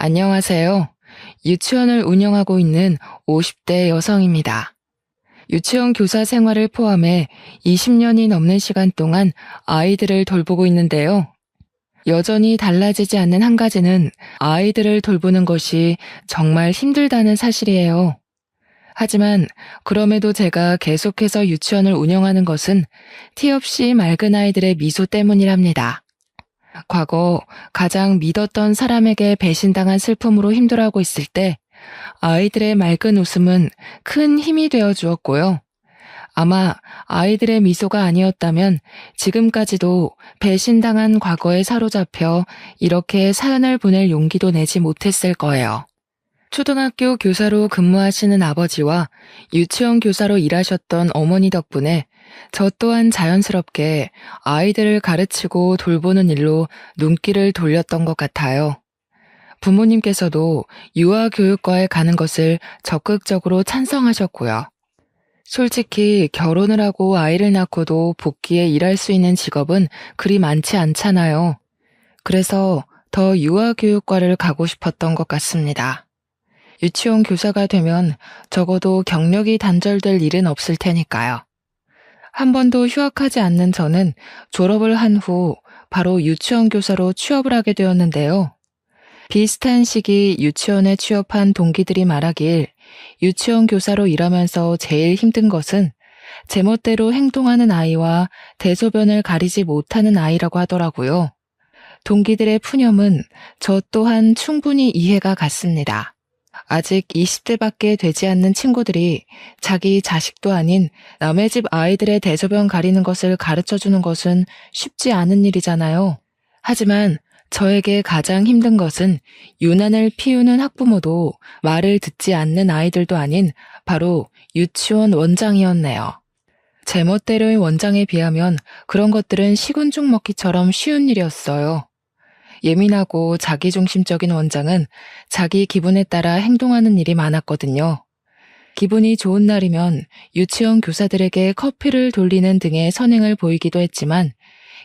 안녕하세요. 유치원을 운영하고 있는 50대 여성입니다. 유치원 교사 생활을 포함해 20년이 넘는 시간 동안 아이들을 돌보고 있는데요. 여전히 달라지지 않는 한 가지는 아이들을 돌보는 것이 정말 힘들다는 사실이에요. 하지만 그럼에도 제가 계속해서 유치원을 운영하는 것은 티 없이 맑은 아이들의 미소 때문이랍니다. 과거 가장 믿었던 사람에게 배신당한 슬픔으로 힘들어하고 있을 때 아이들의 맑은 웃음은 큰 힘이 되어 주었고요. 아마 아이들의 미소가 아니었다면 지금까지도 배신당한 과거에 사로잡혀 이렇게 사연을 보낼 용기도 내지 못했을 거예요. 초등학교 교사로 근무하시는 아버지와 유치원 교사로 일하셨던 어머니 덕분에 저 또한 자연스럽게 아이들을 가르치고 돌보는 일로 눈길을 돌렸던 것 같아요. 부모님께서도 유아교육과에 가는 것을 적극적으로 찬성하셨고요. 솔직히 결혼을 하고 아이를 낳고도 복귀해 일할 수 있는 직업은 그리 많지 않잖아요. 그래서 더 유아교육과를 가고 싶었던 것 같습니다. 유치원 교사가 되면 적어도 경력이 단절될 일은 없을 테니까요. 한 번도 휴학하지 않는 저는 졸업을 한 후 바로 유치원 교사로 취업을 하게 되었는데요. 비슷한 시기 유치원에 취업한 동기들이 말하길 유치원 교사로 일하면서 제일 힘든 것은 제멋대로 행동하는 아이와 대소변을 가리지 못하는 아이라고 하더라고요. 동기들의 푸념은 저 또한 충분히 이해가 갔습니다. 아직 20대밖에 되지 않는 친구들이 자기 자식도 아닌 남의 집 아이들의 대소변 가리는 것을 가르쳐주는 것은 쉽지 않은 일이잖아요. 하지만 저에게 가장 힘든 것은 유난을 피우는 학부모도 말을 듣지 않는 아이들도 아닌 바로 유치원 원장이었네요. 제멋대로의 원장에 비하면 그런 것들은 식은 죽 먹기처럼 쉬운 일이었어요. 예민하고 자기중심적인 원장은 자기 기분에 따라 행동하는 일이 많았거든요. 기분이 좋은 날이면 유치원 교사들에게 커피를 돌리는 등의 선행을 보이기도 했지만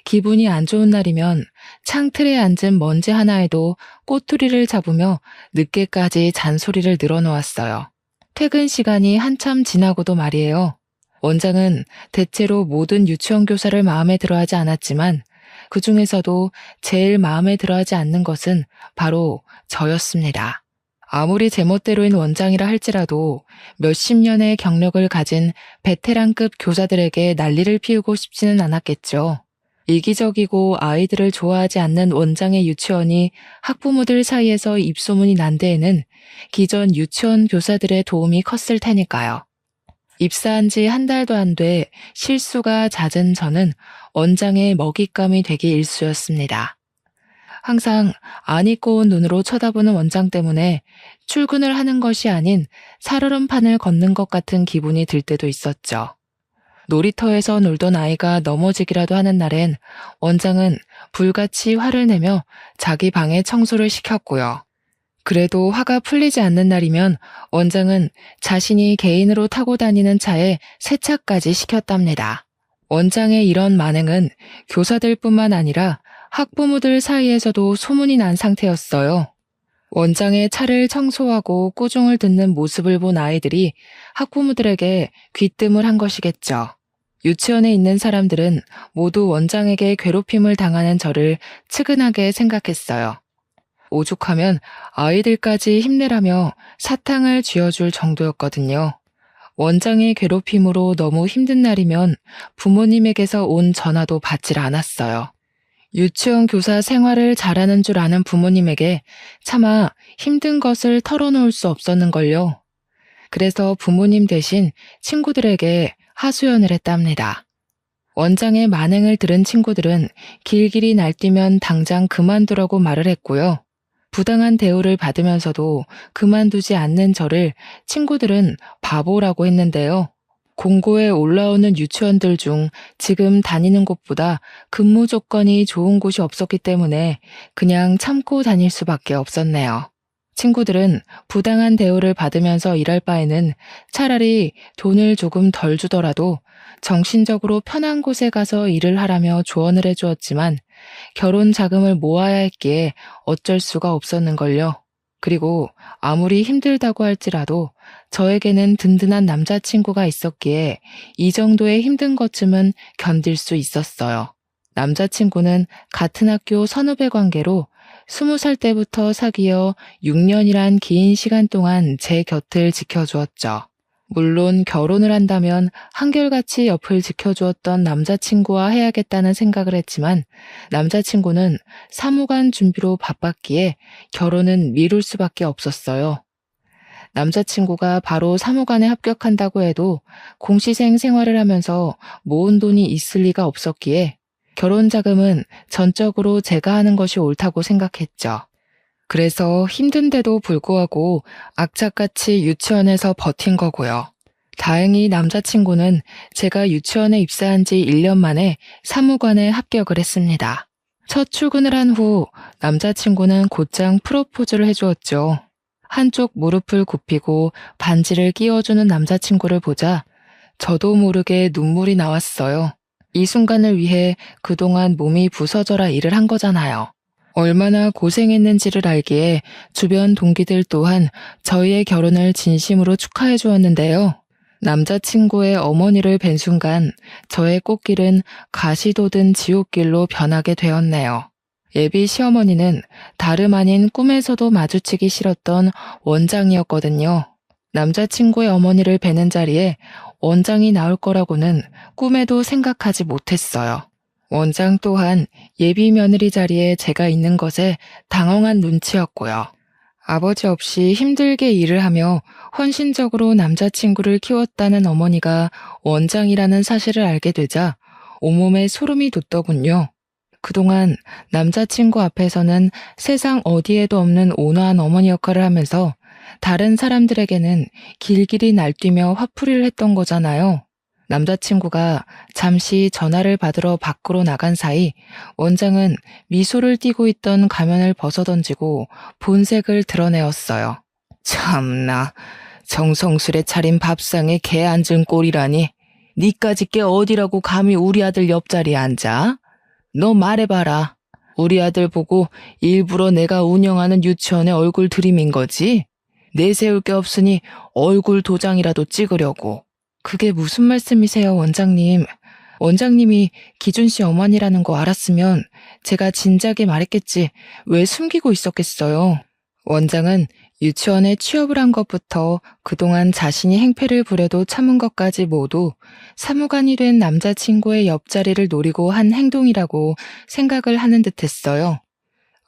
기분이 안 좋은 날이면 창틀에 앉은 먼지 하나에도 꼬투리를 잡으며 늦게까지 잔소리를 늘어놓았어요. 퇴근 시간이 한참 지나고도 말이에요. 원장은 대체로 모든 유치원 교사를 마음에 들어하지 않았지만 그 중에서도 제일 마음에 들어하지 않는 것은 바로 저였습니다. 아무리 제멋대로인 원장이라 할지라도 몇십 년의 경력을 가진 베테랑급 교사들에게 난리를 피우고 싶지는 않았겠죠. 이기적이고 아이들을 좋아하지 않는 원장의 유치원이 학부모들 사이에서 입소문이 난 데에는 기존 유치원 교사들의 도움이 컸을 테니까요. 입사한 지 한 달도 안 돼 실수가 잦은 저는 원장의 먹잇감이 되기 일쑤였습니다. 항상 안 잊고 온 눈으로 쳐다보는 원장 때문에 출근을 하는 것이 아닌 살얼음판을 걷는 것 같은 기분이 들 때도 있었죠. 놀이터에서 놀던 아이가 넘어지기라도 하는 날엔 원장은 불같이 화를 내며 자기 방에 청소를 시켰고요. 그래도 화가 풀리지 않는 날이면 원장은 자신이 개인으로 타고 다니는 차에 세차까지 시켰답니다. 원장의 이런 만행은 교사들뿐만 아니라 학부모들 사이에서도 소문이 난 상태였어요. 원장의 차를 청소하고 꾸중을 듣는 모습을 본 아이들이 학부모들에게 귀뜸을 한 것이겠죠. 유치원에 있는 사람들은 모두 원장에게 괴롭힘을 당하는 저를 측은하게 생각했어요. 오죽하면 아이들까지 힘내라며 사탕을 쥐어줄 정도였거든요. 원장의 괴롭힘으로 너무 힘든 날이면 부모님에게서 온 전화도 받질 않았어요. 유치원 교사 생활을 잘하는 줄 아는 부모님에게 차마 힘든 것을 털어놓을 수 없었는걸요. 그래서 부모님 대신 친구들에게 하소연을 했답니다. 원장의 만행을 들은 친구들은 길길이 날뛰면 당장 그만두라고 말을 했고요. 부당한 대우를 받으면서도 그만두지 않는 저를 친구들은 바보라고 했는데요. 공고에 올라오는 유치원들 중 지금 다니는 곳보다 근무 조건이 좋은 곳이 없었기 때문에 그냥 참고 다닐 수밖에 없었네요. 친구들은 부당한 대우를 받으면서 일할 바에는 차라리 돈을 조금 덜 주더라도 정신적으로 편한 곳에 가서 일을 하라며 조언을 해주었지만 결혼 자금을 모아야 했기에 어쩔 수가 없었는걸요. 그리고 아무리 힘들다고 할지라도 저에게는 든든한 남자친구가 있었기에 이 정도의 힘든 것쯤은 견딜 수 있었어요. 남자친구는 같은 학교 선후배 관계로 20살 때부터 사귀어 6년이란 긴 시간 동안 제 곁을 지켜주었죠. 물론 결혼을 한다면 한결같이 옆을 지켜주었던 남자친구와 해야겠다는 생각을 했지만 남자친구는 사무관 준비로 바빴기에 결혼은 미룰 수밖에 없었어요. 남자친구가 바로 사무관에 합격한다고 해도 공시생 생활을 하면서 모은 돈이 있을 리가 없었기에 결혼 자금은 전적으로 제가 하는 것이 옳다고 생각했죠. 그래서 힘든데도 불구하고 악착같이 유치원에서 버틴 거고요. 다행히 남자친구는 제가 유치원에 입사한 지 1년 만에 사무관에 합격을 했습니다. 첫 출근을 한 후 남자친구는 곧장 프로포즈를 해주었죠. 한쪽 무릎을 굽히고 반지를 끼워주는 남자친구를 보자 저도 모르게 눈물이 나왔어요. 이 순간을 위해 그동안 몸이 부서져라 일을 한 거잖아요. 얼마나 고생했는지를 알기에 주변 동기들 또한 저희의 결혼을 진심으로 축하해 주었는데요. 남자친구의 어머니를 뵌 순간 저의 꽃길은 가시도 든 지옥길로 변하게 되었네요. 예비 시어머니는 다름 아닌 꿈에서도 마주치기 싫었던 원장이었거든요. 남자친구의 어머니를 뵈는 자리에 원장이 나올 거라고는 꿈에도 생각하지 못했어요. 원장 또한 예비 며느리 자리에 제가 있는 것에 당황한 눈치였고요. 아버지 없이 힘들게 일을 하며 헌신적으로 남자친구를 키웠다는 어머니가 원장이라는 사실을 알게 되자 온몸에 소름이 돋더군요. 그동안 남자친구 앞에서는 세상 어디에도 없는 온화한 어머니 역할을 하면서 다른 사람들에게는 길길이 날뛰며 화풀이를 했던 거잖아요. 남자친구가 잠시 전화를 받으러 밖으로 나간 사이 원장은 미소를 띠고 있던 가면을 벗어던지고 본색을 드러내었어요. 참나, 정성스레 차린 밥상에 개 앉은 꼴이라니. 니까짓 게 어디라고 감히 우리 아들 옆자리에 앉아? 너 말해봐라. 우리 아들 보고 일부러 내가 운영하는 유치원에 얼굴 들이민 거지? 내세울 게 없으니 얼굴 도장이라도 찍으려고. 그게 무슨 말씀이세요, 원장님? 원장님이 기준 씨 어머니라는 거 알았으면 제가 진작에 말했겠지 왜 숨기고 있었겠어요. 원장은 유치원에 취업을 한 것부터 그동안 자신이 행패를 부려도 참은 것까지 모두 사무관이 된 남자친구의 옆자리를 노리고 한 행동이라고 생각을 하는 듯했어요.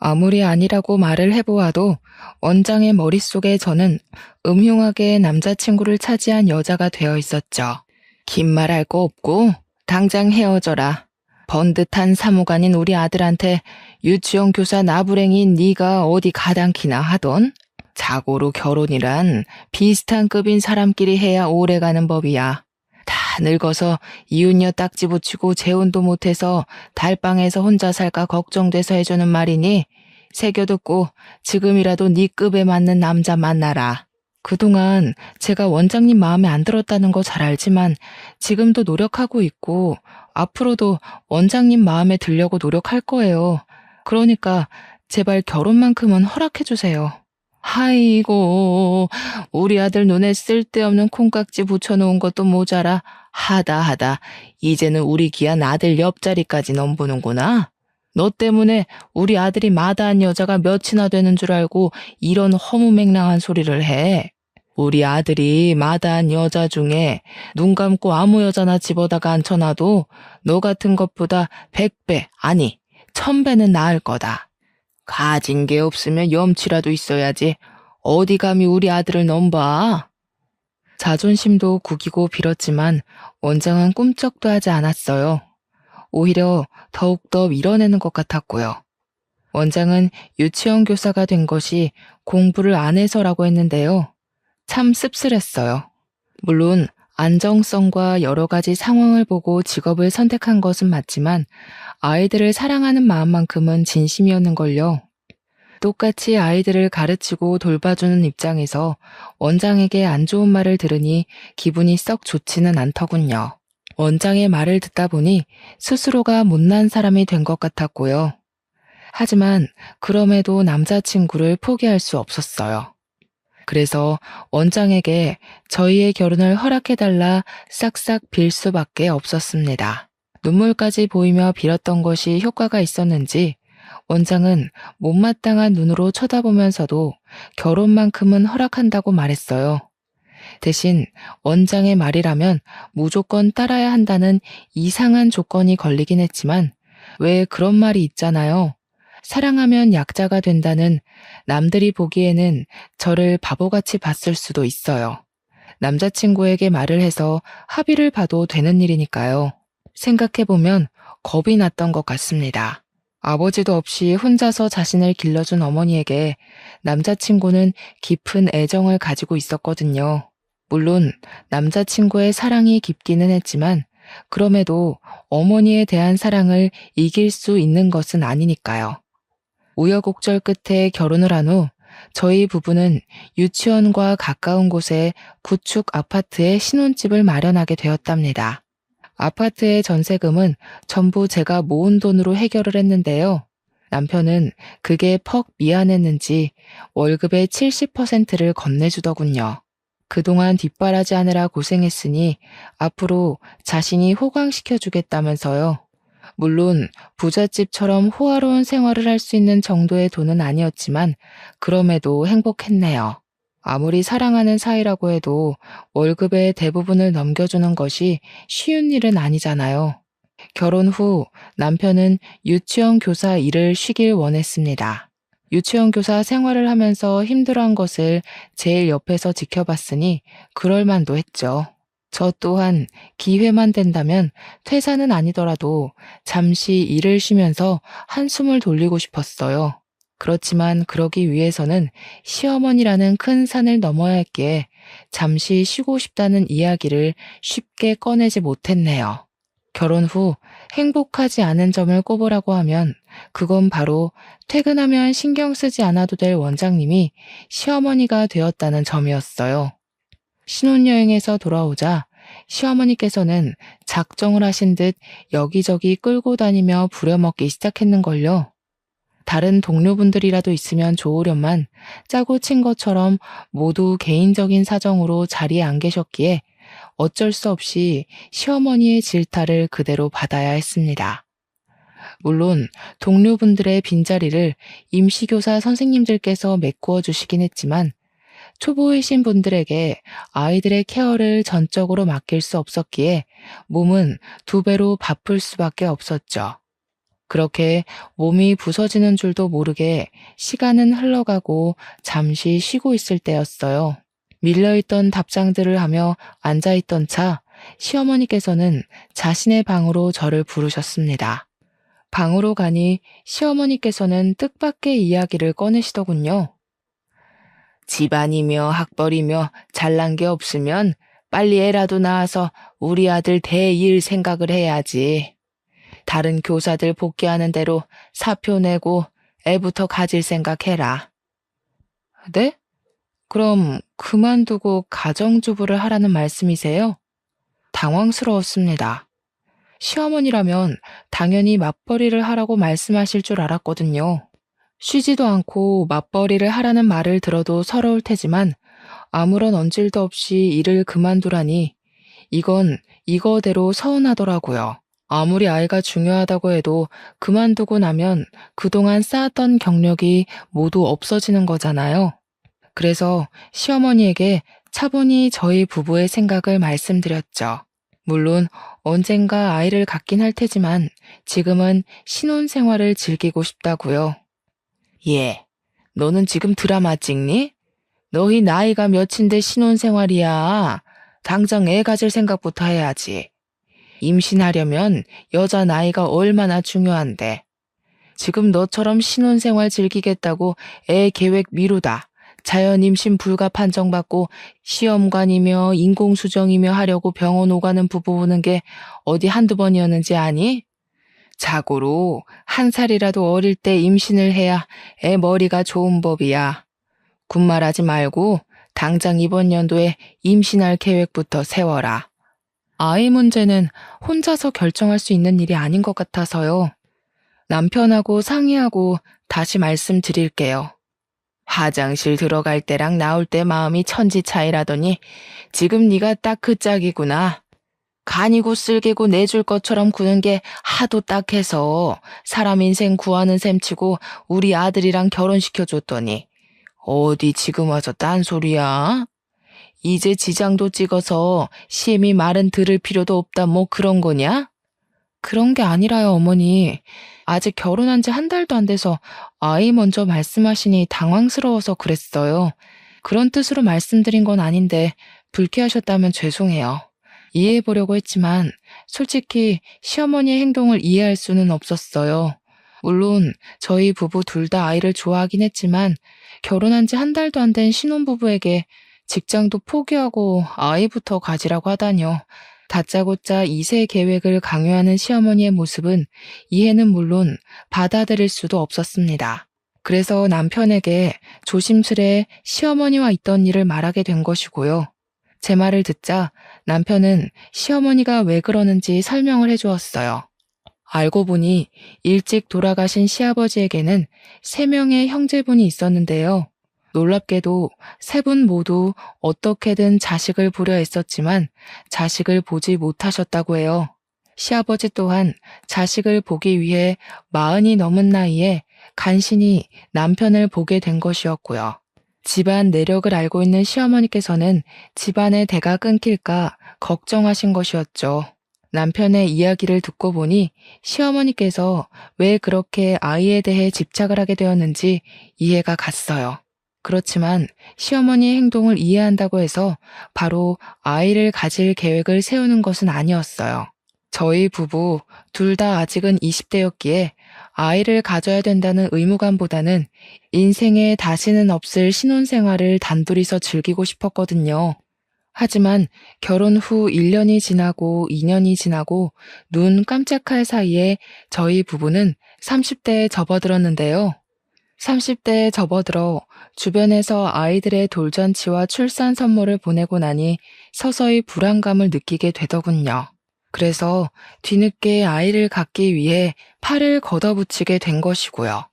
아무리 아니라고 말을 해보아도 원장의 머릿속에 저는 음흉하게 남자친구를 차지한 여자가 되어 있었죠. 긴 말 할 거 없고 당장 헤어져라. 번듯한 사무관인 우리 아들한테 유치원 교사 나부랭인 네가 어디 가당키나 하던? 자고로 결혼이란 비슷한 급인 사람끼리 해야 오래가는 법이야. 다 늙어서 이웃녀 딱지 붙이고 재혼도 못해서 달방에서 혼자 살까 걱정돼서 해주는 말이니 새겨듣고 지금이라도 네 급에 맞는 남자 만나라. 그동안 제가 원장님 마음에 안 들었다는 거 잘 알지만 지금도 노력하고 있고 앞으로도 원장님 마음에 들려고 노력할 거예요. 그러니까 제발 결혼만큼은 허락해주세요. 아이고, 우리 아들 눈에 쓸데없는 콩깍지 붙여놓은 것도 모자라 하다 이제는 우리 귀한 아들 옆자리까지 넘보는구나. 너 때문에 우리 아들이 마다한 여자가 몇이나 되는 줄 알고 이런 허무맹랑한 소리를 해. 우리 아들이 마다한 여자 중에 눈 감고 아무 여자나 집어다가 앉혀놔도 너 같은 것보다 100배, 아니 1000배는 나을 거다. 가진 게 없으면 염치라도 있어야지. 어디 감히 우리 아들을 넘봐. 자존심도 구기고 빌었지만 원장은 꿈쩍도 하지 않았어요. 오히려 더욱더 밀어내는 것 같았고요. 원장은 유치원 교사가 된 것이 공부를 안 해서라고 했는데요. 참 씁쓸했어요. 물론 안정성과 여러 가지 상황을 보고 직업을 선택한 것은 맞지만 아이들을 사랑하는 마음만큼은 진심이었는걸요. 똑같이 아이들을 가르치고 돌봐주는 입장에서 원장에게 안 좋은 말을 들으니 기분이 썩 좋지는 않더군요. 원장의 말을 듣다 보니 스스로가 못난 사람이 된 것 같았고요. 하지만 그럼에도 남자친구를 포기할 수 없었어요. 그래서 원장에게 저희의 결혼을 허락해달라 싹싹 빌 수밖에 없었습니다. 눈물까지 보이며 빌었던 것이 효과가 있었는지 원장은 못마땅한 눈으로 쳐다보면서도 결혼만큼은 허락한다고 말했어요. 대신 원장의 말이라면 무조건 따라야 한다는 이상한 조건이 걸리긴 했지만 왜 그런 말이 있잖아요. 사랑하면 약자가 된다는. 남들이 보기에는 저를 바보같이 봤을 수도 있어요. 남자친구에게 말을 해서 합의를 봐도 되는 일이니까요. 생각해보면 겁이 났던 것 같습니다. 아버지도 없이 혼자서 자신을 길러준 어머니에게 남자친구는 깊은 애정을 가지고 있었거든요. 물론 남자친구의 사랑이 깊기는 했지만 그럼에도 어머니에 대한 사랑을 이길 수 있는 것은 아니니까요. 우여곡절 끝에 결혼을 한 후 저희 부부는 유치원과 가까운 곳에 구축 아파트에 신혼집을 마련하게 되었답니다. 아파트의 전세금은 전부 제가 모은 돈으로 해결을 했는데요. 남편은 그게 퍽 미안했는지 월급의 70%를 건네주더군요. 그동안 뒷바라지하느라 고생했으니 앞으로 자신이 호강시켜주겠다면서요. 물론 부잣집처럼 호화로운 생활을 할 수 있는 정도의 돈은 아니었지만 그럼에도 행복했네요. 아무리 사랑하는 사이라고 해도 월급의 대부분을 넘겨주는 것이 쉬운 일은 아니잖아요. 결혼 후 남편은 유치원 교사 일을 쉬길 원했습니다. 유치원 교사 생활을 하면서 힘들어한 것을 제일 옆에서 지켜봤으니 그럴 만도 했죠. 저 또한 기회만 된다면 퇴사는 아니더라도 잠시 일을 쉬면서 한숨을 돌리고 싶었어요. 그렇지만 그러기 위해서는 시어머니라는 큰 산을 넘어야 했기에 잠시 쉬고 싶다는 이야기를 쉽게 꺼내지 못했네요. 결혼 후 행복하지 않은 점을 꼽으라고 하면 그건 바로 퇴근하면 신경 쓰지 않아도 될 원장님이 시어머니가 되었다는 점이었어요. 신혼여행에서 돌아오자 시어머니께서는 작정을 하신 듯 여기저기 끌고 다니며 부려먹기 시작했는걸요. 다른 동료분들이라도 있으면 좋으련만 짜고 친 것처럼 모두 개인적인 사정으로 자리에 안 계셨기에 어쩔 수 없이 시어머니의 질타를 그대로 받아야 했습니다. 물론 동료분들의 빈자리를 임시교사 선생님들께서 메꾸어 주시긴 했지만 초보이신 분들에게 아이들의 케어를 전적으로 맡길 수 없었기에 몸은 2배로 바쁠 수밖에 없었죠. 그렇게 몸이 부서지는 줄도 모르게 시간은 흘러가고 잠시 쉬고 있을 때였어요. 밀려있던 답장들을 하며 앉아있던 차, 시어머니께서는 자신의 방으로 저를 부르셨습니다. 방으로 가니 시어머니께서는 뜻밖의 이야기를 꺼내시더군요. 집안이며 학벌이며 잘난 게 없으면 빨리 애라도 낳아서 우리 아들 대일 생각을 해야지. 다른 교사들 복귀하는 대로 사표 내고 애부터 가질 생각해라. 네? 그럼 그만두고 가정주부를 하라는 말씀이세요? 당황스러웠습니다. 시어머니라면 당연히 맞벌이를 하라고 말씀하실 줄 알았거든요. 쉬지도 않고 맞벌이를 하라는 말을 들어도 서러울 테지만 아무런 언질도 없이 일을 그만두라니 이건 이거대로 서운하더라고요. 아무리 아이가 중요하다고 해도 그만두고 나면 그동안 쌓았던 경력이 모두 없어지는 거잖아요. 그래서 시어머니에게 차분히 저희 부부의 생각을 말씀드렸죠. 물론 언젠가 아이를 갖긴 할 테지만 지금은 신혼생활을 즐기고 싶다고요. 예, 너는 지금 드라마 찍니? 너희 나이가 몇인데 신혼생활이야. 당장 애 가질 생각부터 해야지. 임신하려면 여자 나이가 얼마나 중요한데. 지금 너처럼 신혼생활 즐기겠다고 애 계획 미루다. 자연 임신 불가 판정받고 시험관이며 인공수정이며 하려고 병원 오가는 부부 보는 게 어디 한두 번이었는지 아니? 자고로 1살이라도 어릴 때 임신을 해야 애 머리가 좋은 법이야. 군말하지 말고 당장 이번 연도에 임신할 계획부터 세워라. 아이 문제는 혼자서 결정할 수 있는 일이 아닌 것 같아서요. 남편하고 상의하고 다시 말씀드릴게요. 화장실 들어갈 때랑 나올 때 마음이 천지 차이라더니 지금 네가 딱 그 짝이구나. 간이고 쓸개고 내줄 것처럼 구는 게 하도 딱해서 사람 인생 구하는 셈치고 우리 아들이랑 결혼시켜줬더니 어디 지금 와서 딴소리야? 이제 지장도 찍어서 심히 말은 들을 필요도 없다 뭐 그런 거냐? 그런 게 아니라요, 어머니. 아직 결혼한 지 한 달도 안 돼서 아이 먼저 말씀하시니 당황스러워서 그랬어요. 그런 뜻으로 말씀드린 건 아닌데 불쾌하셨다면 죄송해요. 이해해보려고 했지만 솔직히 시어머니의 행동을 이해할 수는 없었어요. 물론 저희 부부 둘 다 아이를 좋아하긴 했지만 결혼한 지 한 달도 안 된 신혼부부에게 직장도 포기하고 아이부터 가지라고 하다뇨. 다짜고짜 2세 계획을 강요하는 시어머니의 모습은 이해는 물론 받아들일 수도 없었습니다. 그래서 남편에게 조심스레 시어머니와 있던 일을 말하게 된 것이고요. 제 말을 듣자 남편은 시어머니가 왜 그러는지 설명을 해주었어요. 알고 보니 일찍 돌아가신 시아버지에게는 3명의 형제분이 있었는데요. 놀랍게도 3분 모두 어떻게든 자식을 보려 했었지만 자식을 보지 못하셨다고 해요. 시아버지 또한 자식을 보기 위해 40이 넘은 나이에 간신히 남편을 보게 된 것이었고요. 집안 내력을 알고 있는 시어머니께서는 집안의 대가 끊길까 걱정하신 것이었죠. 남편의 이야기를 듣고 보니 시어머니께서 왜 그렇게 아이에 대해 집착을 하게 되었는지 이해가 갔어요. 그렇지만 시어머니의 행동을 이해한다고 해서 바로 아이를 가질 계획을 세우는 것은 아니었어요. 저희 부부 둘 다 아직은 20대였기에 아이를 가져야 된다는 의무감보다는 인생에 다시는 없을 신혼생활을 단둘이서 즐기고 싶었거든요. 하지만 결혼 후 1년이 지나고 2년이 지나고 눈 깜짝할 사이에 저희 부부는 30대에 접어들었는데요. 30대에 접어들어 주변에서 아이들의 돌잔치와 출산 선물을 보내고 나니 서서히 불안감을 느끼게 되더군요. 그래서 뒤늦게 아이를 갖기 위해 팔을 걷어붙이게 된 것이고요.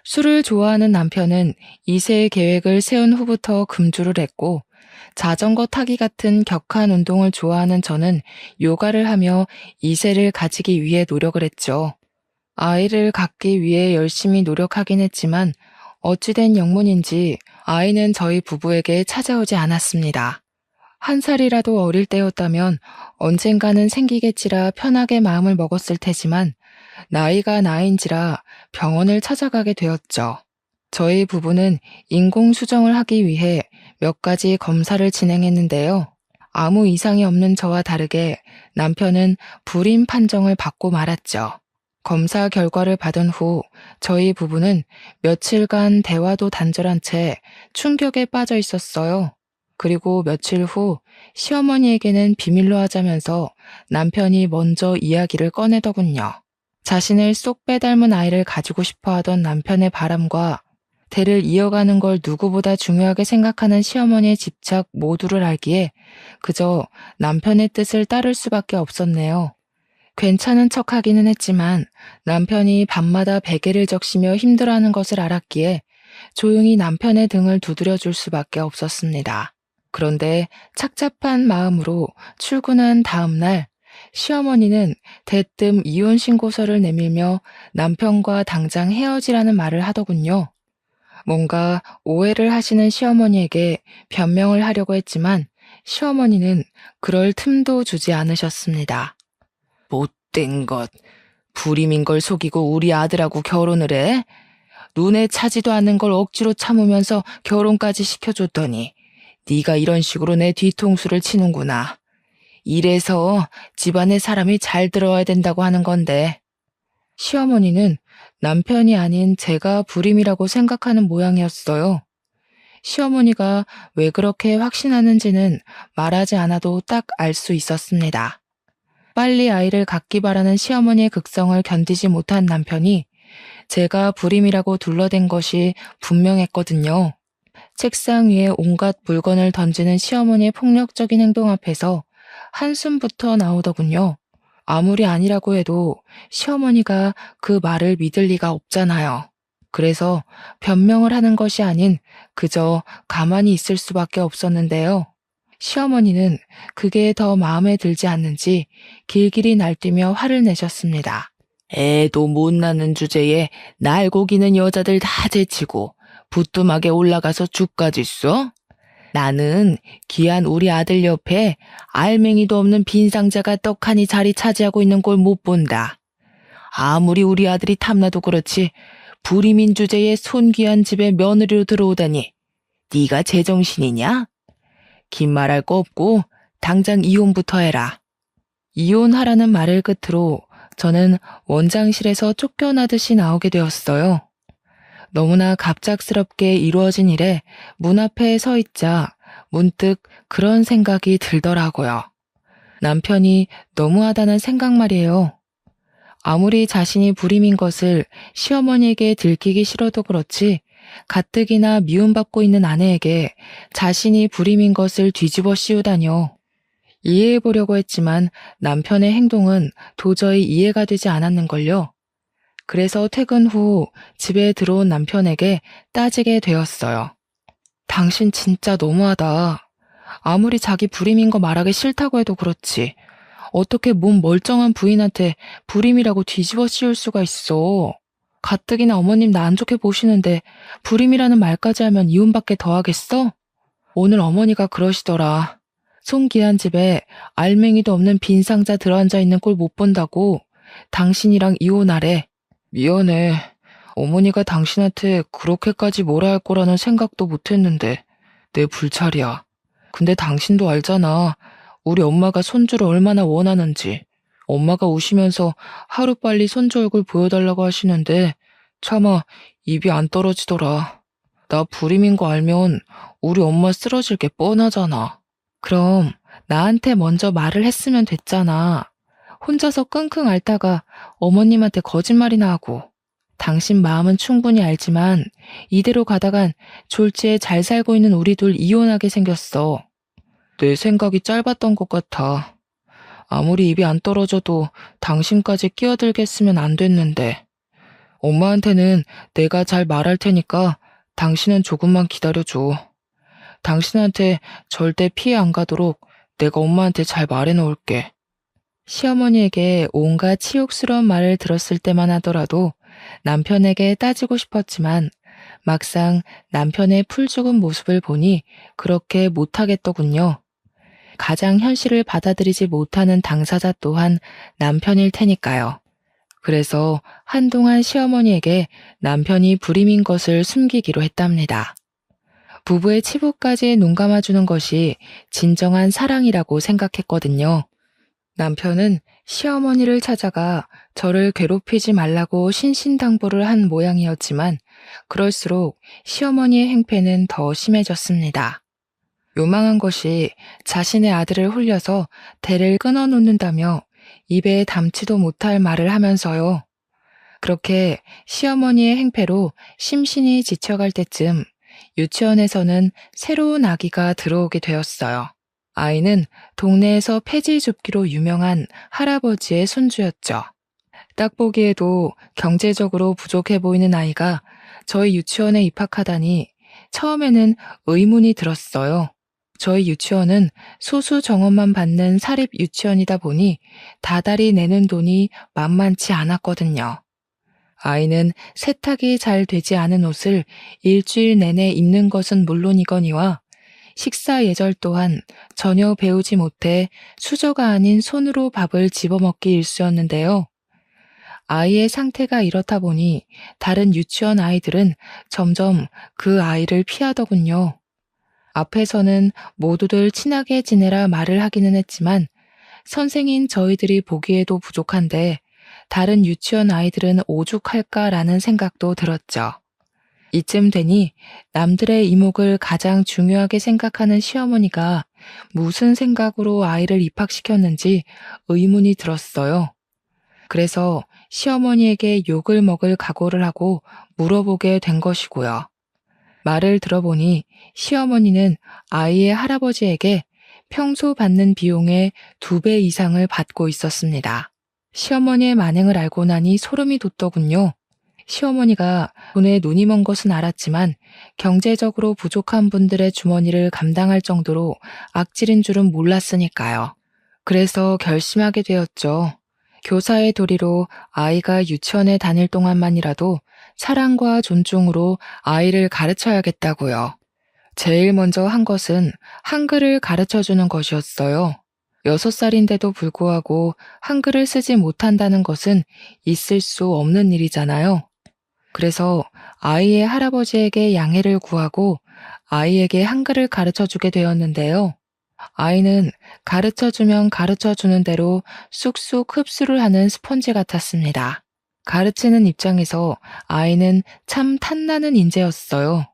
술을 좋아하는 남편은 2세 계획을 세운 후부터 금주를 했고 자전거 타기 같은 격한 운동을 좋아하는 저는 요가를 하며 2세를 가지기 위해 노력을 했죠. 아이를 갖기 위해 열심히 노력하긴 했지만 어찌된 영문인지 아이는 저희 부부에게 찾아오지 않았습니다. 1살이라도 어릴 때였다면 언젠가는 생기겠지라 편하게 마음을 먹었을 테지만 나이가 나이인지라 병원을 찾아가게 되었죠. 저희 부부는 인공수정을 하기 위해 몇 가지 검사를 진행했는데요. 아무 이상이 없는 저와 다르게 남편은 불임 판정을 받고 말았죠. 검사 결과를 받은 후 저희 부부는 며칠간 대화도 단절한 채 충격에 빠져 있었어요. 그리고 며칠 후 시어머니에게는 비밀로 하자면서 남편이 먼저 이야기를 꺼내더군요. 자신을 쏙 빼닮은 아이를 가지고 싶어 하던 남편의 바람과 대를 이어가는 걸 누구보다 중요하게 생각하는 시어머니의 집착 모두를 알기에 그저 남편의 뜻을 따를 수밖에 없었네요. 괜찮은 척하기는 했지만 남편이 밤마다 베개를 적시며 힘들어하는 것을 알았기에 조용히 남편의 등을 두드려줄 수밖에 없었습니다. 그런데 착잡한 마음으로 출근한 다음 날 시어머니는 대뜸 이혼 신고서를 내밀며 남편과 당장 헤어지라는 말을 하더군요. 뭔가 오해를 하시는 시어머니에게 변명을 하려고 했지만 시어머니는 그럴 틈도 주지 않으셨습니다. 못된 것, 불임인 걸 속이고 우리 아들하고 결혼을 해? 눈에 차지도 않는 걸 억지로 참으면서 결혼까지 시켜줬더니 네가 이런 식으로 내 뒤통수를 치는구나. 이래서 집안에 사람이 잘 들어와야 된다고 하는 건데. 시어머니는 남편이 아닌 제가 불임이라고 생각하는 모양이었어요. 시어머니가 왜 그렇게 확신하는지는 말하지 않아도 딱 알 수 있었습니다. 빨리 아이를 갖기 바라는 시어머니의 극성을 견디지 못한 남편이 제가 불임이라고 둘러댄 것이 분명했거든요. 책상 위에 온갖 물건을 던지는 시어머니의 폭력적인 행동 앞에서 한숨부터 나오더군요. 아무리 아니라고 해도 시어머니가 그 말을 믿을 리가 없잖아요. 그래서 변명을 하는 것이 아닌 그저 가만히 있을 수밖에 없었는데요. 시어머니는 그게 더 마음에 들지 않는지 길길이 날뛰며 화를 내셨습니다. 애도 못 낳는 주제에 날고기는 여자들 다 제치고 부뚜막에 올라가서 죽까지 써? 나는 귀한 우리 아들 옆에 알맹이도 없는 빈 상자가 떡하니 자리 차지하고 있는 걸 못 본다. 아무리 우리 아들이 탐나도 그렇지 불임인 주제에 손귀한 집에 며느리로 들어오다니 네가 제정신이냐? 긴 말할 거 없고 당장 이혼부터 해라. 이혼하라는 말을 끝으로 저는 원장실에서 쫓겨나듯이 나오게 되었어요. 너무나 갑작스럽게 이루어진 일에 문 앞에 서 있자 문득 그런 생각이 들더라고요. 남편이 너무하다는 생각 말이에요. 아무리 자신이 불임인 것을 시어머니에게 들키기 싫어도 그렇지 가뜩이나 미움받고 있는 아내에게 자신이 불임인 것을 뒤집어 씌우다뇨. 이해해보려고 했지만 남편의 행동은 도저히 이해가 되지 않았는걸요. 그래서 퇴근 후 집에 들어온 남편에게 따지게 되었어요. 당신 진짜 너무하다. 아무리 자기 불임인 거 말하기 싫다고 해도 그렇지. 어떻게 몸 멀쩡한 부인한테 불임이라고 뒤집어 씌울 수가 있어. 가뜩이나 어머님 나 안 좋게 보시는데 불임이라는 말까지 하면 이혼밖에 더 하겠어? 오늘 어머니가 그러시더라. 손귀한 집에 알맹이도 없는 빈 상자 들어앉아 있는 꼴 못 본다고 당신이랑 이혼하래. 미안해. 어머니가 당신한테 그렇게까지 뭐라 할 거라는 생각도 못했는데 내 불찰이야. 근데 당신도 알잖아. 우리 엄마가 손주를 얼마나 원하는지. 엄마가 우시면서 하루빨리 손주 얼굴 보여달라고 하시는데 차마 입이 안 떨어지더라. 나 불임인 거 알면 우리 엄마 쓰러질 게 뻔하잖아. 그럼 나한테 먼저 말을 했으면 됐잖아. 혼자서 끙끙 앓다가 어머님한테 거짓말이나 하고. 당신 마음은 충분히 알지만 이대로 가다간 졸지에 잘 살고 있는 우리 둘 이혼하게 생겼어. 내 생각이 짧았던 것 같아. 아무리 입이 안 떨어져도 당신까지 끼어들게 했으면 안 됐는데. 엄마한테는 내가 잘 말할 테니까 당신은 조금만 기다려줘. 당신한테 절대 피해 안 가도록 내가 엄마한테 잘 말해놓을게. 시어머니에게 온갖 치욕스러운 말을 들었을 때만 하더라도 남편에게 따지고 싶었지만 막상 남편의 풀죽은 모습을 보니 그렇게 못하겠더군요. 가장 현실을 받아들이지 못하는 당사자 또한 남편일 테니까요. 그래서 한동안 시어머니에게 남편이 불임인 것을 숨기기로 했답니다. 부부의 치부까지 눈 감아주는 것이 진정한 사랑이라고 생각했거든요. 남편은 시어머니를 찾아가 저를 괴롭히지 말라고 신신당부를 한 모양이었지만 그럴수록 시어머니의 행패는 더 심해졌습니다. 요망한 것이 자신의 아들을 홀려서 대를 끊어놓는다며 입에 담지도 못할 말을 하면서요. 그렇게 시어머니의 행패로 심신이 지쳐갈 때쯤 유치원에서는 새로운 아기가 들어오게 되었어요. 아이는 동네에서 폐지 줍기로 유명한 할아버지의 손주였죠. 딱 보기에도 경제적으로 부족해 보이는 아이가 저희 유치원에 입학하다니 처음에는 의문이 들었어요. 저희 유치원은 소수 정원만 받는 사립 유치원이다 보니 다달이 내는 돈이 만만치 않았거든요. 아이는 세탁이 잘 되지 않은 옷을 일주일 내내 입는 것은 물론이거니와 식사 예절 또한 전혀 배우지 못해 수저가 아닌 손으로 밥을 집어먹기 일쑤였는데요. 아이의 상태가 이렇다 보니 다른 유치원 아이들은 점점 그 아이를 피하더군요. 앞에서는 모두들 친하게 지내라 말을 하기는 했지만 선생인 저희들이 보기에도 부족한데 다른 유치원 아이들은 오죽할까라는 생각도 들었죠. 이쯤 되니 남들의 이목을 가장 중요하게 생각하는 시어머니가 무슨 생각으로 아이를 입학시켰는지 의문이 들었어요. 그래서 시어머니에게 욕을 먹을 각오를 하고 물어보게 된 것이고요. 말을 들어보니 시어머니는 아이의 할아버지에게 평소 받는 비용의 2배 이상을 받고 있었습니다. 시어머니의 만행을 알고 나니 소름이 돋더군요. 시어머니가 돈에 눈이 먼 것은 알았지만 경제적으로 부족한 분들의 주머니를 감당할 정도로 악질인 줄은 몰랐으니까요. 그래서 결심하게 되었죠. 교사의 도리로 아이가 유치원에 다닐 동안만이라도 사랑과 존중으로 아이를 가르쳐야겠다고요. 제일 먼저 한 것은 한글을 가르쳐 주는 것이었어요. 6살인데도 불구하고 한글을 쓰지 못한다는 것은 있을 수 없는 일이잖아요. 그래서 아이의 할아버지에게 양해를 구하고 아이에게 한글을 가르쳐 주게 되었는데요. 아이는 가르쳐 주면 가르쳐 주는 대로 쑥쑥 흡수를 하는 스펀지 같았습니다. 가르치는 입장에서 아이는 참 탐나는 인재였어요.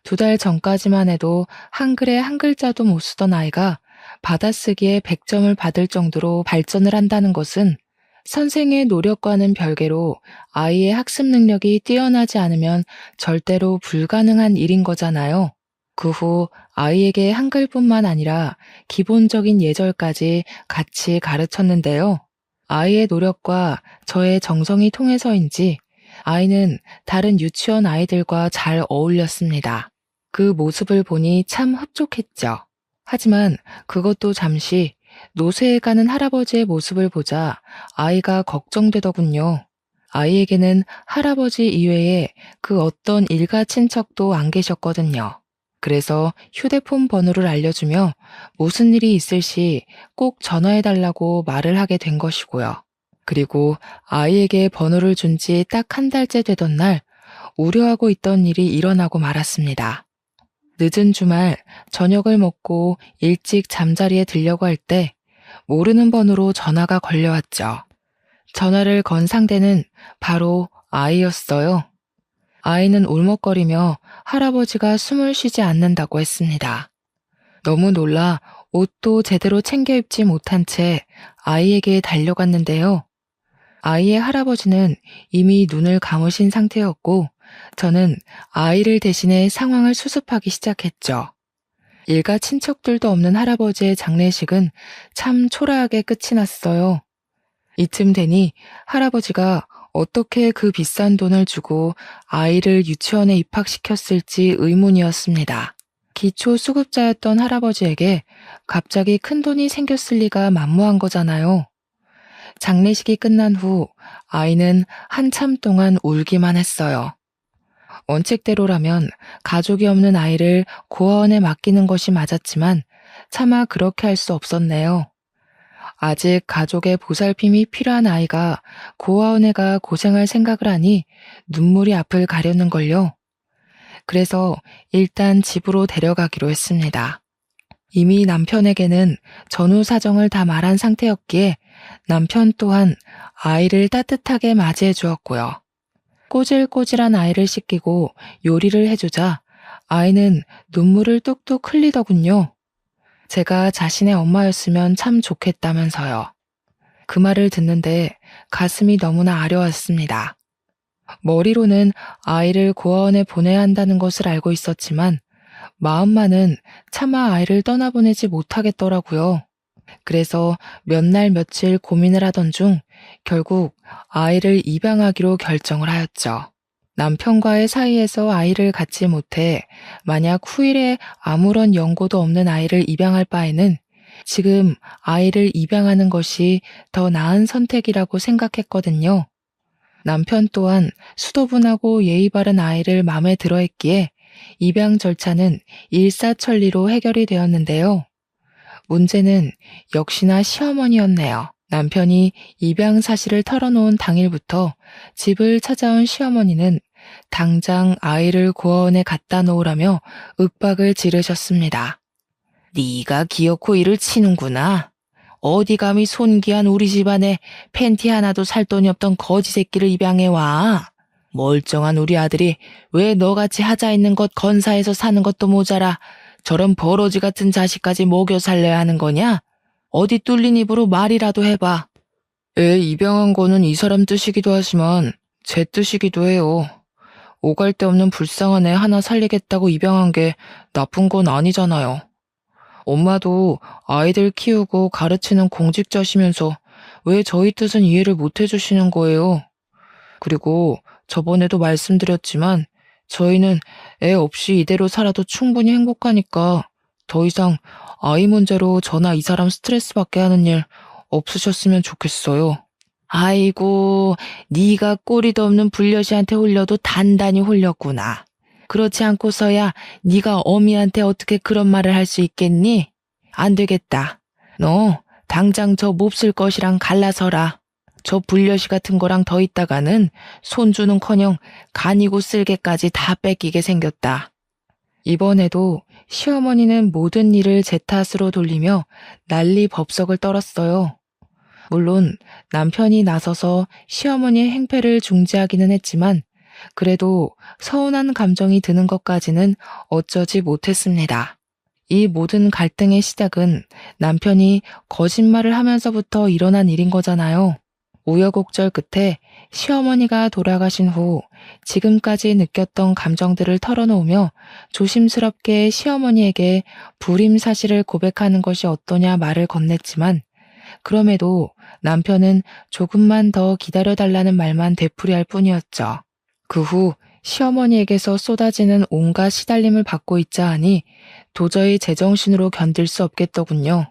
2달 전까지만 해도 한글에 한 글자도 못 쓰던 아이가 받아쓰기에 100점을 받을 정도로 발전을 한다는 것은 선생의 노력과는 별개로 아이의 학습 능력이 뛰어나지 않으면 절대로 불가능한 일인 거잖아요. 그 후 아이에게 한글뿐만 아니라 기본적인 예절까지 같이 가르쳤는데요. 아이의 노력과 저의 정성이 통해서인지 아이는 다른 유치원 아이들과 잘 어울렸습니다. 그 모습을 보니 참 흡족했죠. 하지만 그것도 잠시 노쇠해 가는 할아버지의 모습을 보자 아이가 걱정되더군요. 아이에게는 할아버지 이외에 그 어떤 일가 친척도 안 계셨거든요. 그래서 휴대폰 번호를 알려주며 무슨 일이 있을 시 꼭 전화해달라고 말을 하게 된 것이고요. 그리고 아이에게 번호를 준 지 딱 1달째 되던 날 우려하고 있던 일이 일어나고 말았습니다. 늦은 주말 저녁을 먹고 일찍 잠자리에 들려고 할 때 모르는 번호로 전화가 걸려왔죠. 전화를 건 상대는 바로 아이였어요. 아이는 울먹거리며 할아버지가 숨을 쉬지 않는다고 했습니다. 너무 놀라 옷도 제대로 챙겨 입지 못한 채 아이에게 달려갔는데요. 아이의 할아버지는 이미 눈을 감으신 상태였고 저는 아이를 대신해 상황을 수습하기 시작했죠. 일가 친척들도 없는 할아버지의 장례식은 참 초라하게 끝이 났어요. 이쯤 되니 할아버지가 어떻게 그 비싼 돈을 주고 아이를 유치원에 입학시켰을지 의문이었습니다. 기초수급자였던 할아버지에게 갑자기 큰 돈이 생겼을 리가 만무한 거잖아요. 장례식이 끝난 후 아이는 한참 동안 울기만 했어요. 원칙대로라면 가족이 없는 아이를 고아원에 맡기는 것이 맞았지만 차마 그렇게 할 수 없었네요. 아직 가족의 보살핌이 필요한 아이가 고아원에 가 고생할 생각을 하니 눈물이 앞을 가렸는걸요. 그래서 일단 집으로 데려가기로 했습니다. 이미 남편에게는 전후 사정을 다 말한 상태였기에 남편 또한 아이를 따뜻하게 맞이해 주었고요. 꼬질꼬질한 아이를 씻기고 요리를 해주자 아이는 눈물을 뚝뚝 흘리더군요. 제가 자신의 엄마였으면 참 좋겠다면서요. 그 말을 듣는데 가슴이 너무나 아려왔습니다. 머리로는 아이를 고아원에 보내야 한다는 것을 알고 있었지만 마음만은 차마 아이를 떠나보내지 못하겠더라고요. 그래서 몇 날 며칠 고민을 하던 중 결국 아이를 입양하기로 결정을 하였죠. 남편과의 사이에서 아이를 갖지 못해 만약 후일에 아무런 연고도 없는 아이를 입양할 바에는 지금 아이를 입양하는 것이 더 나은 선택이라고 생각했거든요. 남편 또한 수도분하고 예의 바른 아이를 마음에 들어 했기에 입양 절차는 일사천리로 해결이 되었는데요. 문제는 역시나 시어머니였네요. 남편이 입양 사실을 털어놓은 당일부터 집을 찾아온 시어머니는 당장 아이를 고아원에 갖다 놓으라며 윽박을 지르셨습니다. 네가 기어코 이를 치는구나. 어디 감히 손귀한 우리 집안에 팬티 하나도 살 돈이 없던 거지 새끼를 입양해와. 멀쩡한 우리 아들이 왜 너같이 하자 있는 것 건사해서 사는 것도 모자라 저런 버러지 같은 자식까지 먹여 살려야 하는 거냐? 어디 뚫린 입으로 말이라도 해봐. 애 입양한 거는 이 사람 뜻이기도 하지만 제 뜻이기도 해요. 오갈 데 없는 불쌍한 애 하나 살리겠다고 입양한 게 나쁜 건 아니잖아요. 엄마도 아이들 키우고 가르치는 공직자시면서 왜 저희 뜻은 이해를 못 해주시는 거예요? 그리고 저번에도 말씀드렸지만 저희는 애 없이 이대로 살아도 충분히 행복하니까 더 이상 아이 문제로 저나 이 사람 스트레스 받게 하는 일 없으셨으면 좋겠어요. 아이고, 네가 꼬리도 없는 불려시한테 홀려도 단단히 홀렸구나. 그렇지 않고서야 네가 어미한테 어떻게 그런 말을 할 수 있겠니? 안 되겠다. 너 당장 저 몹쓸 것이랑 갈라서라. 저 불려시 같은 거랑 더 있다가는 손주는커녕 간이고 쓸개까지 다 뺏기게 생겼다. 이번에도 시어머니는 모든 일을 제 탓으로 돌리며 난리 법석을 떨었어요. 물론 남편이 나서서 시어머니의 행패를 중지하기는 했지만 그래도 서운한 감정이 드는 것까지는 어쩌지 못했습니다. 이 모든 갈등의 시작은 남편이 거짓말을 하면서부터 일어난 일인 거잖아요. 우여곡절 끝에 시어머니가 돌아가신 후 지금까지 느꼈던 감정들을 털어놓으며 조심스럽게 시어머니에게 불임 사실을 고백하는 것이 어떠냐 말을 건넸지만 그럼에도 남편은 조금만 더 기다려달라는 말만 되풀이할 뿐이었죠. 그 후 시어머니에게서 쏟아지는 온갖 시달림을 받고 있자 하니 도저히 제정신으로 견딜 수 없겠더군요.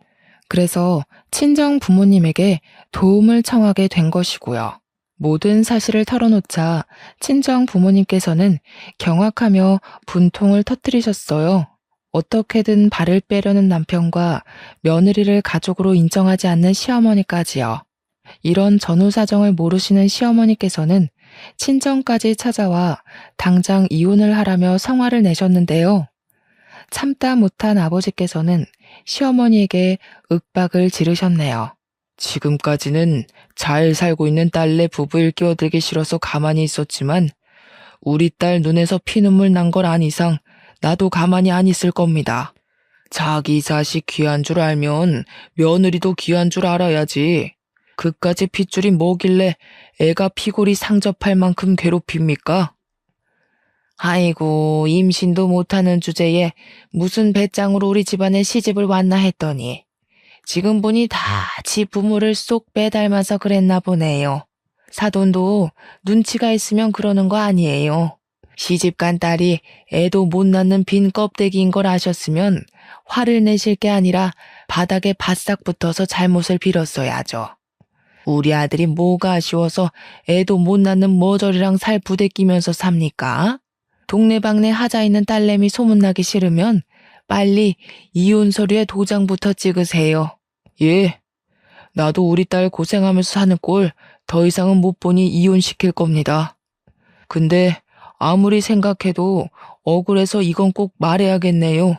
그래서 친정 부모님에게 도움을 청하게 된 것이고요. 모든 사실을 털어놓자 친정 부모님께서는 경악하며 분통을 터뜨리셨어요. 어떻게든 발을 빼려는 남편과 며느리를 가족으로 인정하지 않는 시어머니까지요. 이런 전후 사정을 모르시는 시어머니께서는 친정까지 찾아와 당장 이혼을 하라며 성화를 내셨는데요. 참다 못한 아버지께서는 시어머니에게 윽박을 지르셨네요. 지금까지는 잘 살고 있는 딸내 부부를 끼어들기 싫어서 가만히 있었지만 우리 딸 눈에서 피눈물 난 걸 안 이상 나도 가만히 안 있을 겁니다. 자기 자식 귀한 줄 알면 며느리도 귀한 줄 알아야지. 그까지 핏줄이 뭐길래 애가 피골이 상접할 만큼 괴롭힙니까? 아이고, 임신도 못하는 주제에 무슨 배짱으로 우리 집안에 시집을 왔나 했더니 지금 보니 다 지 부모를 쏙 빼닮아서 그랬나 보네요. 사돈도 눈치가 있으면 그러는 거 아니에요. 시집간 딸이 애도 못 낳는 빈 껍데기인 걸 아셨으면 화를 내실 게 아니라 바닥에 바싹 붙어서 잘못을 빌었어야죠. 우리 아들이 뭐가 아쉬워서 애도 못 낳는 머저리랑 살 부대끼면서 삽니까? 동네방네 하자 있는 딸내미 소문나기 싫으면 빨리 이혼 서류에 도장부터 찍으세요. 예, 나도 우리 딸 고생하면서 사는 꼴 더 이상은 못 보니 이혼시킬 겁니다. 근데 아무리 생각해도 억울해서 이건 꼭 말해야겠네요.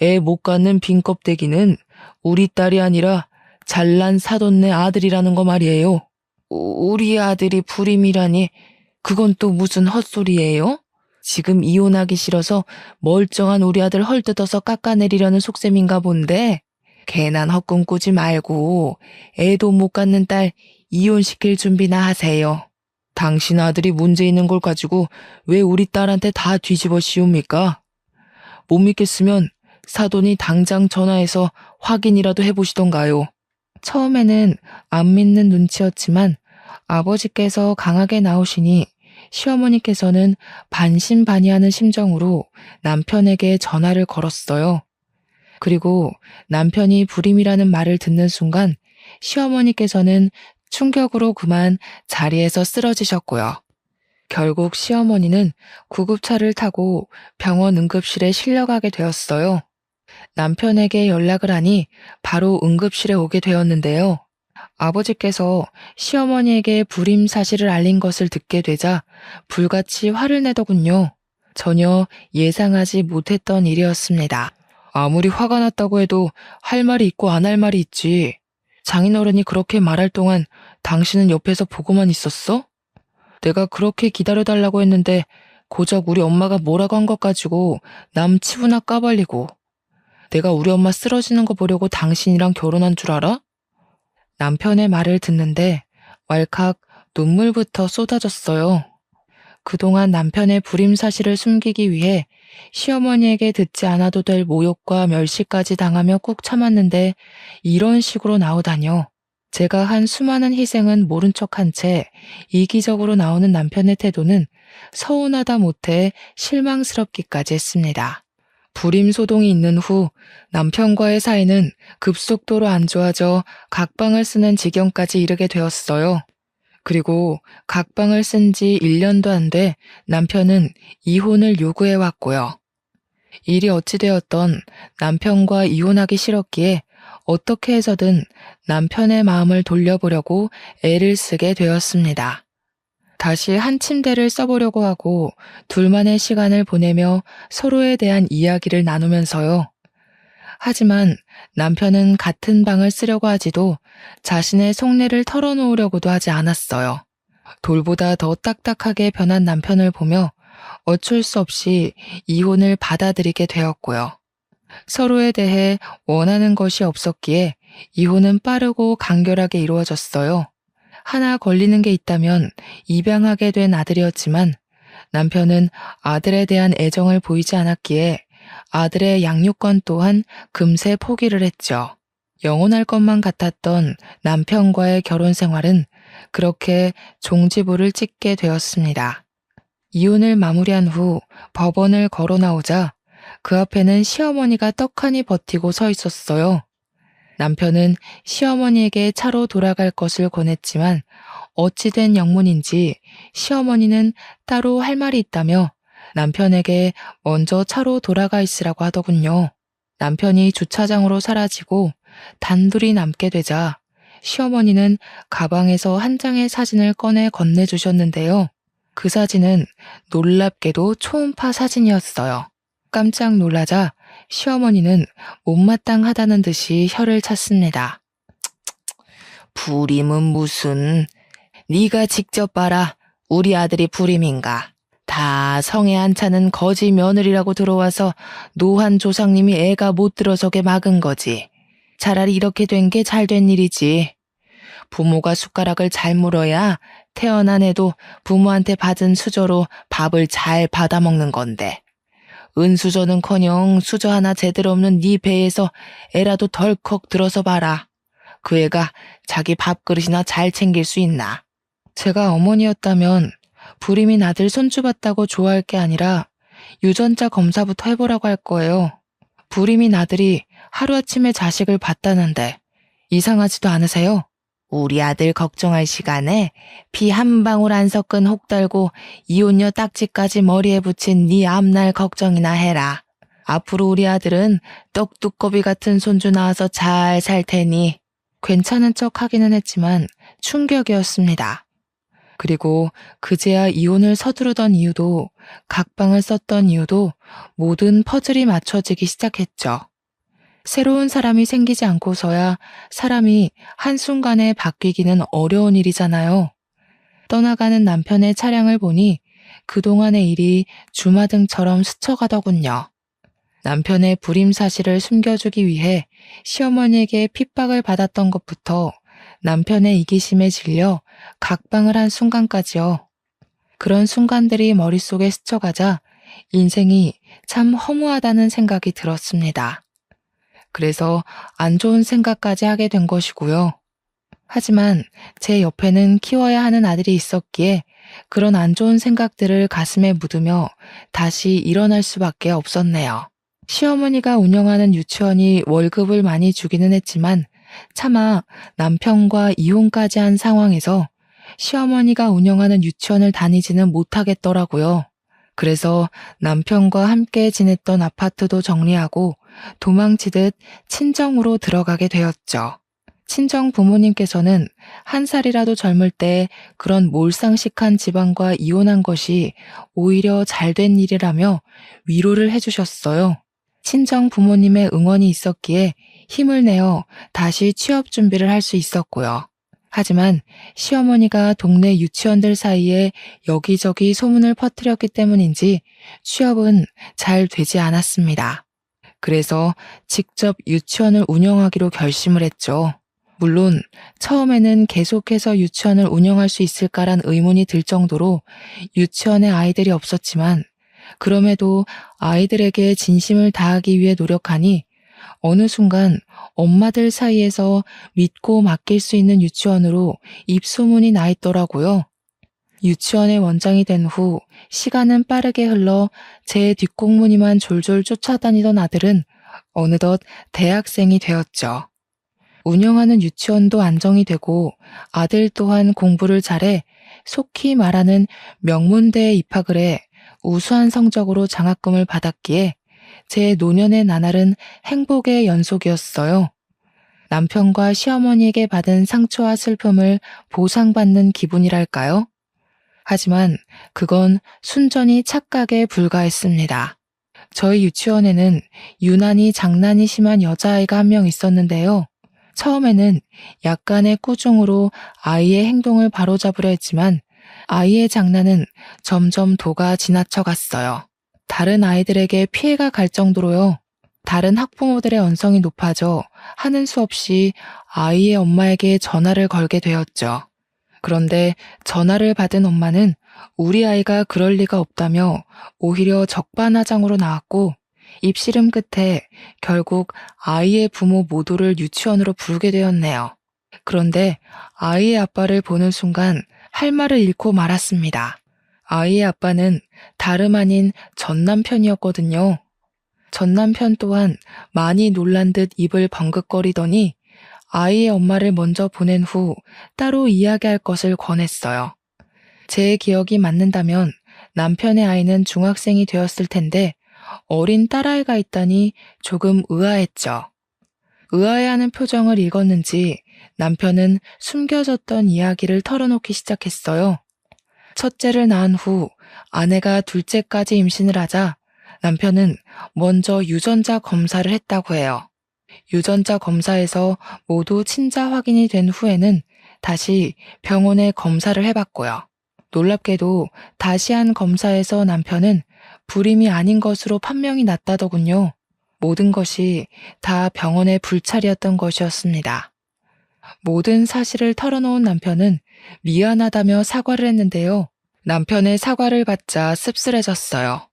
애 못 갖는 빈 껍데기는 우리 딸이 아니라 잘난 사돈네 아들이라는 거 말이에요. 우리 아들이 불임이라니 그건 또 무슨 헛소리예요? 지금 이혼하기 싫어서 멀쩡한 우리 아들 헐뜯어서 깎아내리려는 속셈인가 본데 괜한 헛꿈 꾸지 말고 애도 못 갖는 딸 이혼시킬 준비나 하세요. 당신 아들이 문제 있는 걸 가지고 왜 우리 딸한테 다 뒤집어 씌웁니까? 못 믿겠으면 사돈이 당장 전화해서 확인이라도 해보시던가요. 처음에는 안 믿는 눈치였지만 아버지께서 강하게 나오시니 시어머니께서는 반신반의하는 심정으로 남편에게 전화를 걸었어요. 그리고 남편이 불임이라는 말을 듣는 순간 시어머니께서는 충격으로 그만 자리에서 쓰러지셨고요. 결국 시어머니는 구급차를 타고 병원 응급실에 실려가게 되었어요. 남편에게 연락을 하니 바로 응급실에 오게 되었는데요. 아버지께서 시어머니에게 불임 사실을 알린 것을 듣게 되자 불같이 화를 내더군요. 전혀 예상하지 못했던 일이었습니다. 아무리 화가 났다고 해도 할 말이 있고 안 할 말이 있지. 장인어른이 그렇게 말할 동안 당신은 옆에서 보고만 있었어? 내가 그렇게 기다려달라고 했는데 고작 우리 엄마가 뭐라고 한 것 가지고 남 치부나 까발리고 내가 우리 엄마 쓰러지는 거 보려고 당신이랑 결혼한 줄 알아? 남편의 말을 듣는데 왈칵 눈물부터 쏟아졌어요. 그동안 남편의 불임 사실을 숨기기 위해 시어머니에게 듣지 않아도 될 모욕과 멸시까지 당하며 꾹 참았는데 이런 식으로 나오다뇨. 제가 한 수많은 희생은 모른 척한 채 이기적으로 나오는 남편의 태도는 서운하다 못해 실망스럽기까지 했습니다. 불임소동이 있는 후 남편과의 사이는 급속도로 안 좋아져 각방을 쓰는 지경까지 이르게 되었어요. 그리고 각방을 쓴 지 1년도 안 돼 남편은 이혼을 요구해 왔고요. 일이 어찌되었던 남편과 이혼하기 싫었기에 어떻게 해서든 남편의 마음을 돌려보려고 애를 쓰게 되었습니다. 다시 한 침대를 써보려고 하고 둘만의 시간을 보내며 서로에 대한 이야기를 나누면서요. 하지만 남편은 같은 방을 쓰려고 하지도 자신의 속내를 털어놓으려고도 하지 않았어요. 돌보다 더 딱딱하게 변한 남편을 보며 어쩔 수 없이 이혼을 받아들이게 되었고요. 서로에 대해 원하는 것이 없었기에 이혼은 빠르고 간결하게 이루어졌어요. 하나 걸리는 게 있다면 입양하게 된 아들이었지만 남편은 아들에 대한 애정을 보이지 않았기에 아들의 양육권 또한 금세 포기를 했죠. 영원할 것만 같았던 남편과의 결혼 생활은 그렇게 종지부를 찍게 되었습니다. 이혼을 마무리한 후 법원을 걸어 나오자 그 앞에는 시어머니가 떡하니 버티고 서 있었어요. 남편은 시어머니에게 차로 돌아갈 것을 권했지만 어찌된 영문인지 시어머니는 따로 할 말이 있다며 남편에게 먼저 차로 돌아가 있으라고 하더군요. 남편이 주차장으로 사라지고 단둘이 남게 되자 시어머니는 가방에서 한 장의 사진을 꺼내 건네주셨는데요. 그 사진은 놀랍게도 초음파 사진이었어요. 깜짝 놀라자 시어머니는 못마땅하다는 듯이 혀를 찼습니다. 불임은 무슨, 네가 직접 봐라. 우리 아들이 불임인가. 다 성에 안 차는 거지 며느리라고 들어와서 노한 조상님이 애가 못 들어서게 막은 거지. 차라리 이렇게 된 게 잘 된 일이지. 부모가 숟가락을 잘 물어야 태어난 애도 부모한테 받은 수저로 밥을 잘 받아먹는 건데. 은수저는커녕 수저 하나 제대로 없는 네 배에서 애라도 덜컥 들어서 봐라. 그 애가 자기 밥그릇이나 잘 챙길 수 있나. 제가 어머니였다면 불임인 아들 손주 봤다고 좋아할 게 아니라 유전자 검사부터 해보라고 할 거예요. 불임인 아들이 하루아침에 자식을 봤다는데 이상하지도 않으세요? 우리 아들 걱정할 시간에 피 한 방울 안 섞은 혹 달고 이혼녀 딱지까지 머리에 붙인 네 앞날 걱정이나 해라. 앞으로 우리 아들은 떡두꺼비 같은 손주 낳아서 잘 살 테니. 괜찮은 척 하기는 했지만 충격이었습니다. 그리고 그제야 이혼을 서두르던 이유도 각방을 썼던 이유도 모든 퍼즐이 맞춰지기 시작했죠. 새로운 사람이 생기지 않고서야 사람이 한순간에 바뀌기는 어려운 일이잖아요. 떠나가는 남편의 차량을 보니 그동안의 일이 주마등처럼 스쳐가더군요. 남편의 불임 사실을 숨겨주기 위해 시어머니에게 핍박을 받았던 것부터 남편의 이기심에 질려 각방을 한 순간까지요. 그런 순간들이 머릿속에 스쳐가자 인생이 참 허무하다는 생각이 들었습니다. 그래서 안 좋은 생각까지 하게 된 것이고요. 하지만 제 옆에는 키워야 하는 아들이 있었기에 그런 안 좋은 생각들을 가슴에 묻으며 다시 일어날 수밖에 없었네요. 시어머니가 운영하는 유치원이 월급을 많이 주기는 했지만 차마 남편과 이혼까지 한 상황에서 시어머니가 운영하는 유치원을 다니지는 못하겠더라고요. 그래서 남편과 함께 지냈던 아파트도 정리하고 도망치듯 친정으로 들어가게 되었죠. 친정 부모님께서는 한 살이라도 젊을 때 그런 몰상식한 집안과 이혼한 것이 오히려 잘된 일이라며 위로를 해주셨어요. 친정 부모님의 응원이 있었기에 힘을 내어 다시 취업 준비를 할 수 있었고요. 하지만 시어머니가 동네 유치원들 사이에 여기저기 소문을 퍼뜨렸기 때문인지 취업은 잘 되지 않았습니다. 그래서 직접 유치원을 운영하기로 결심을 했죠. 물론 처음에는 계속해서 유치원을 운영할 수 있을까란 의문이 들 정도로 유치원에 아이들이 없었지만 그럼에도 아이들에게 진심을 다하기 위해 노력하니 어느 순간 엄마들 사이에서 믿고 맡길 수 있는 유치원으로 입소문이 나 있더라고요. 유치원의 원장이 된 후 시간은 빠르게 흘러 제 뒷공무니만 졸졸 쫓아다니던 아들은 어느덧 대학생이 되었죠. 운영하는 유치원도 안정이 되고 아들 또한 공부를 잘해 속히 말하는 명문대에 입학을 해 우수한 성적으로 장학금을 받았기에 제 노년의 나날은 행복의 연속이었어요. 남편과 시어머니에게 받은 상처와 슬픔을 보상받는 기분이랄까요? 하지만 그건 순전히 착각에 불과했습니다. 저희 유치원에는 유난히 장난이 심한 여자아이가 한 명 있었는데요. 처음에는 약간의 꾸중으로 아이의 행동을 바로잡으려 했지만 아이의 장난은 점점 도가 지나쳐 갔어요. 다른 아이들에게 피해가 갈 정도로요. 다른 학부모들의 언성이 높아져 하는 수 없이 아이의 엄마에게 전화를 걸게 되었죠. 그런데 전화를 받은 엄마는 우리 아이가 그럴 리가 없다며 오히려 적반하장으로 나왔고 입씨름 끝에 결국 아이의 부모 모두를 유치원으로 부르게 되었네요. 그런데 아이의 아빠를 보는 순간 할 말을 잃고 말았습니다. 아이의 아빠는 다름 아닌 전 남편이었거든요. 전 남편 또한 많이 놀란 듯 입을 번긋거리더니 아이의 엄마를 먼저 보낸 후 따로 이야기할 것을 권했어요. 제 기억이 맞는다면 남편의 아이는 중학생이 되었을 텐데 어린 딸아이가 있다니 조금 의아했죠. 의아해하는 표정을 읽었는지 남편은 숨겨졌던 이야기를 털어놓기 시작했어요. 첫째를 낳은 후 아내가 둘째까지 임신을 하자 남편은 먼저 유전자 검사를 했다고 해요. 유전자 검사에서 모두 친자 확인이 된 후에는 다시 병원에 검사를 해봤고요. 놀랍게도 다시 한 검사에서 남편은 불임이 아닌 것으로 판명이 났다더군요. 모든 것이 다 병원의 불찰이었던 것이었습니다. 모든 사실을 털어놓은 남편은 미안하다며 사과를 했는데요. 남편의 사과를 받자 씁쓸해졌어요.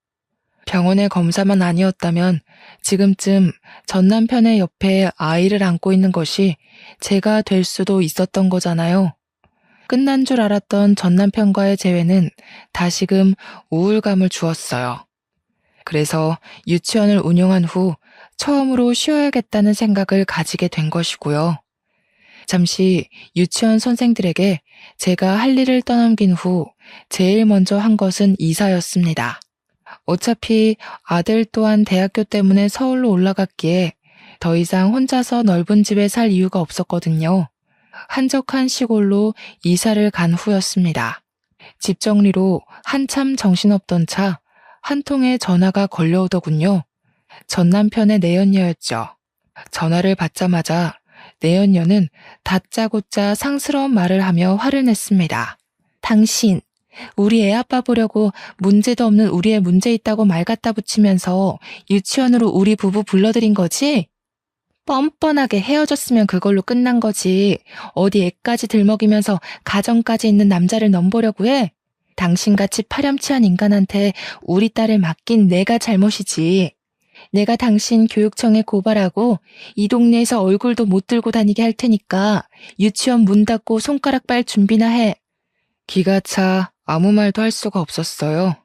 병원의 검사만 아니었다면 지금쯤 전 남편의 옆에 아이를 안고 있는 것이 제가 될 수도 있었던 거잖아요. 끝난 줄 알았던 전 남편과의 재회는 다시금 우울감을 주었어요. 그래서 유치원을 운영한 후 처음으로 쉬어야겠다는 생각을 가지게 된 것이고요. 잠시 유치원 선생들에게 제가 할 일을 떠넘긴 후 제일 먼저 한 것은 이사였습니다. 어차피 아들 또한 대학교 때문에 서울로 올라갔기에 더 이상 혼자서 넓은 집에 살 이유가 없었거든요. 한적한 시골로 이사를 간 후였습니다. 집 정리로 한참 정신없던 차 한 통의 전화가 걸려오더군요. 전 남편의 내연녀였죠. 전화를 받자마자 내연녀는 다짜고짜 상스러운 말을 하며 화를 냈습니다. 당신, 우리 애 아빠 보려고 문제도 없는 우리의 문제 있다고 말 갖다 붙이면서 유치원으로 우리 부부 불러들인 거지? 뻔뻔하게 헤어졌으면 그걸로 끝난 거지. 어디 애까지 들먹이면서 가정까지 있는 남자를 넘보려고 해? 당신같이 파렴치한 인간한테 우리 딸을 맡긴 내가 잘못이지. 내가 당신 교육청에 고발하고 이 동네에서 얼굴도 못 들고 다니게 할 테니까 유치원 문 닫고 손가락 빨 준비나 해. 기가 차 아무 말도 할 수가 없었어요.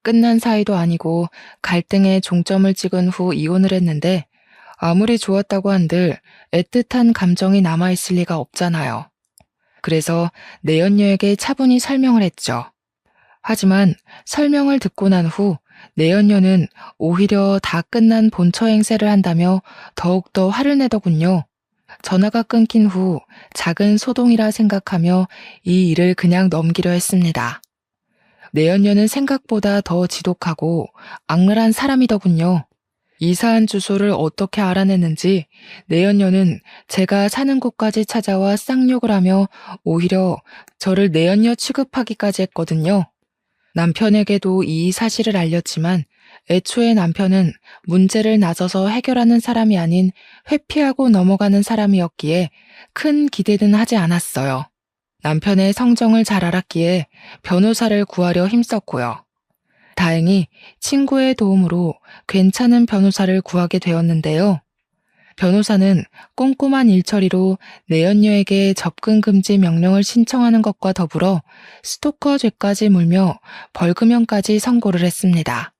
끝난 사이도 아니고 갈등에 종점을 찍은 후 이혼을 했는데 아무리 좋았다고 한들 애틋한 감정이 남아있을 리가 없잖아요. 그래서 내연녀에게 차분히 설명을 했죠. 하지만 설명을 듣고 난 후 내연녀는 오히려 다 끝난 본처 행세를 한다며 더욱더 화를 내더군요. 전화가 끊긴 후 작은 소동이라 생각하며 이 일을 그냥 넘기려 했습니다. 내연녀는 생각보다 더 지독하고 악랄한 사람이더군요. 이사한 주소를 어떻게 알아냈는지 내연녀는 제가 사는 곳까지 찾아와 쌍욕을 하며 오히려 저를 내연녀 취급하기까지 했거든요. 남편에게도 이 사실을 알렸지만 애초에 남편은 문제를 나서서 해결하는 사람이 아닌 회피하고 넘어가는 사람이었기에 큰 기대는 하지 않았어요. 남편의 성정을 잘 알았기에 변호사를 구하려 힘썼고요. 다행히 친구의 도움으로 괜찮은 변호사를 구하게 되었는데요. 변호사는 꼼꼼한 일처리로 내연녀에게 접근 금지 명령을 신청하는 것과 더불어 스토커 죄까지 물며 벌금형까지 선고를 했습니다.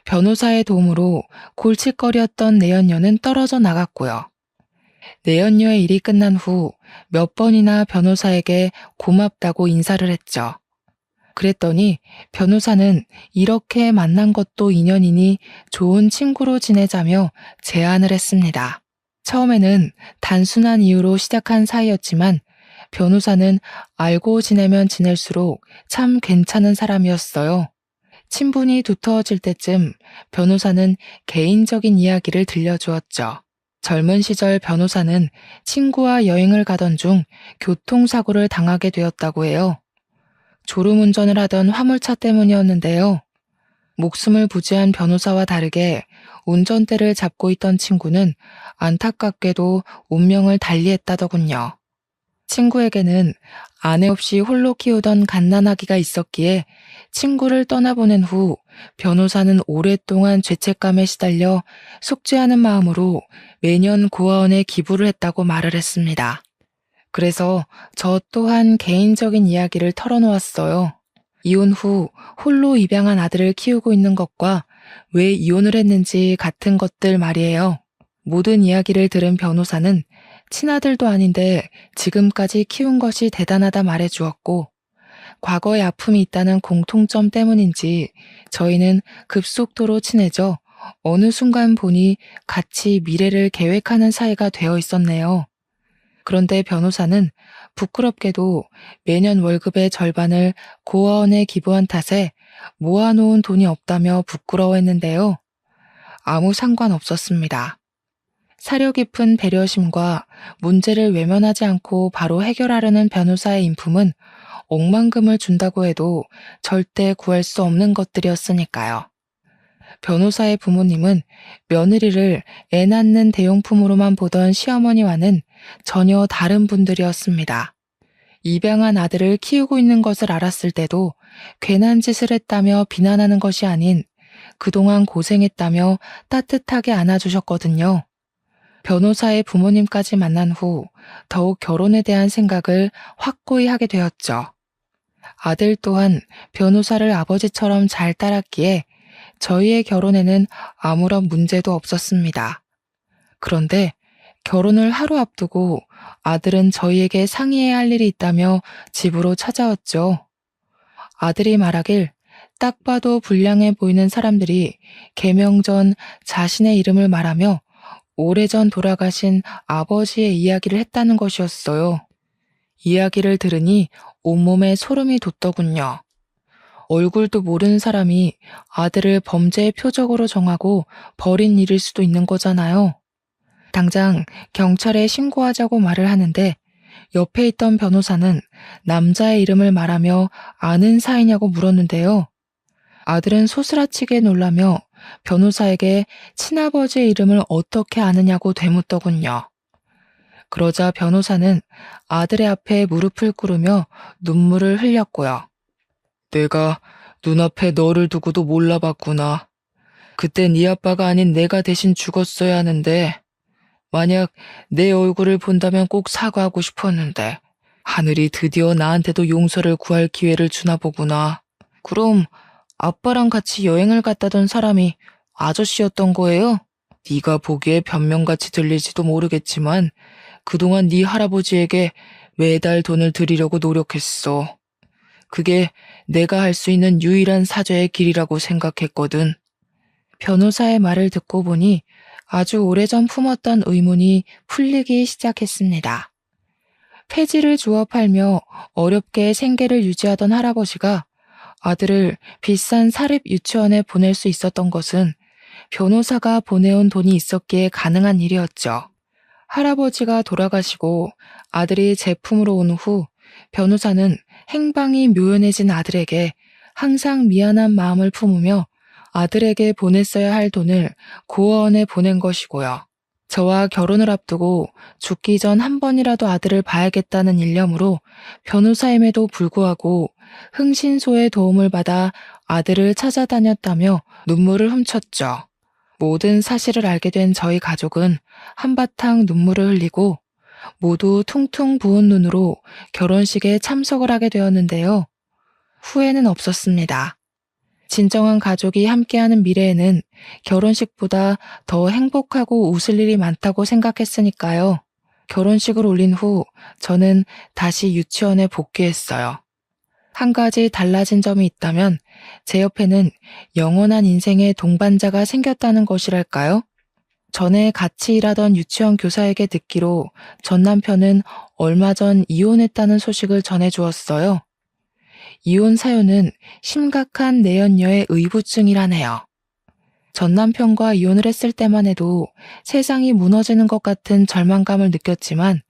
변호사의 도움으로 골칫거리였던 내연녀는 떨어져 나갔고요. 내연녀의 일이 끝난 후 몇 번이나 변호사에게 고맙다고 인사를 했죠. 그랬더니 변호사는 이렇게 만난 것도 인연이니 좋은 친구로 지내자며 제안을 했습니다. 처음에는 단순한 이유로 시작한 사이였지만 변호사는 알고 지내면 지낼수록 참 괜찮은 사람이었어요. 친분이 두터워질 때쯤 변호사는 개인적인 이야기를 들려주었죠. 젊은 시절 변호사는 친구와 여행을 가던 중 교통사고를 당하게 되었다고 해요. 졸음운전을 하던 화물차 때문이었는데요. 목숨을 부지한 변호사와 다르게 운전대를 잡고 있던 친구는 안타깝게도 운명을 달리했다더군요. 친구에게는 아내 없이 홀로 키우던 갓난아기가 있었기에 친구를 떠나보낸 후 변호사는 오랫동안 죄책감에 시달려 속죄하는 마음으로 매년 고아원에 기부를 했다고 말을 했습니다. 그래서 저 또한 개인적인 이야기를 털어놓았어요. 이혼 후 홀로 입양한 아들을 키우고 있는 것과 왜 이혼을 했는지 같은 것들 말이에요. 모든 이야기를 들은 변호사는 친아들도 아닌데 지금까지 키운 것이 대단하다 말해주었고, 과거에 아픔이 있다는 공통점 때문인지 저희는 급속도로 친해져 어느 순간 보니 같이 미래를 계획하는 사이가 되어 있었네요. 그런데 변호사는 부끄럽게도 매년 월급의 절반을 고아원에 기부한 탓에 모아놓은 돈이 없다며 부끄러워했는데요. 아무 상관없었습니다. 사려 깊은 배려심과 문제를 외면하지 않고 바로 해결하려는 변호사의 인품은 억만금을 준다고 해도 절대 구할 수 없는 것들이었으니까요. 변호사의 부모님은 며느리를 애 낳는 대용품으로만 보던 시어머니와는 전혀 다른 분들이었습니다. 입양한 아들을 키우고 있는 것을 알았을 때도 괜한 짓을 했다며 비난하는 것이 아닌 그동안 고생했다며 따뜻하게 안아주셨거든요. 변호사의 부모님까지 만난 후 더욱 결혼에 대한 생각을 확고히 하게 되었죠. 아들 또한 변호사를 아버지처럼 잘 따랐기에 저희의 결혼에는 아무런 문제도 없었습니다. 그런데 결혼을 하루 앞두고 아들은 저희에게 상의해야 할 일이 있다며 집으로 찾아왔죠. 아들이 말하길 딱 봐도 불량해 보이는 사람들이 개명 전 자신의 이름을 말하며 오래전 돌아가신 아버지의 이야기를 했다는 것이었어요. 이야기를 들으니 온몸에 소름이 돋더군요. 얼굴도 모르는 사람이 아들을 범죄의 표적으로 정하고 버린 일일 수도 있는 거잖아요. 당장 경찰에 신고하자고 말을 하는데 옆에 있던 변호사는 남자의 이름을 말하며 아는 사이냐고 물었는데요. 아들은 소스라치게 놀라며 변호사에게 친아버지의 이름을 어떻게 아느냐고 되묻더군요. 그러자 변호사는 아들의 앞에 무릎을 꿇으며 눈물을 흘렸고요. 내가 눈앞에 너를 두고도 몰라봤구나. 그때 네 아빠가 아닌 내가 대신 죽었어야 하는데 만약 내 얼굴을 본다면 꼭 사과하고 싶었는데 하늘이 드디어 나한테도 용서를 구할 기회를 주나 보구나. 그럼 아빠랑 같이 여행을 갔다던 사람이 아저씨였던 거예요? 네가 보기에 변명같이 들릴지도 모르겠지만 그동안 네 할아버지에게 매달 돈을 드리려고 노력했어. 그게 내가 할 수 있는 유일한 사죄의 길이라고 생각했거든. 변호사의 말을 듣고 보니 아주 오래전 품었던 의문이 풀리기 시작했습니다. 폐지를 주워 팔며 어렵게 생계를 유지하던 할아버지가 아들을 비싼 사립 유치원에 보낼 수 있었던 것은 변호사가 보내온 돈이 있었기에 가능한 일이었죠. 할아버지가 돌아가시고 아들이 제품으로 온 후 변호사는 행방이 묘연해진 아들에게 항상 미안한 마음을 품으며 아들에게 보냈어야 할 돈을 고아원에 보낸 것이고요. 저와 결혼을 앞두고 죽기 전 한 번이라도 아들을 봐야겠다는 일념으로 변호사임에도 불구하고 흥신소의 도움을 받아 아들을 찾아다녔다며 눈물을 훔쳤죠. 모든 사실을 알게 된 저희 가족은 한바탕 눈물을 흘리고 모두 퉁퉁 부은 눈으로 결혼식에 참석을 하게 되었는데요. 후회는 없었습니다. 진정한 가족이 함께하는 미래에는 결혼식보다 더 행복하고 웃을 일이 많다고 생각했으니까요. 결혼식을 올린 후 저는 다시 유치원에 복귀했어요. 한 가지 달라진 점이 있다면 제 옆에는 영원한 인생의 동반자가 생겼다는 것이랄까요? 전에 같이 일하던 유치원 교사에게 듣기로 전 남편은 얼마 전 이혼했다는 소식을 전해주었어요. 이혼 사유는 심각한 내연녀의 의부증이라네요. 전 남편과 이혼을 했을 때만 해도 세상이 무너지는 것 같은 절망감을 느꼈지만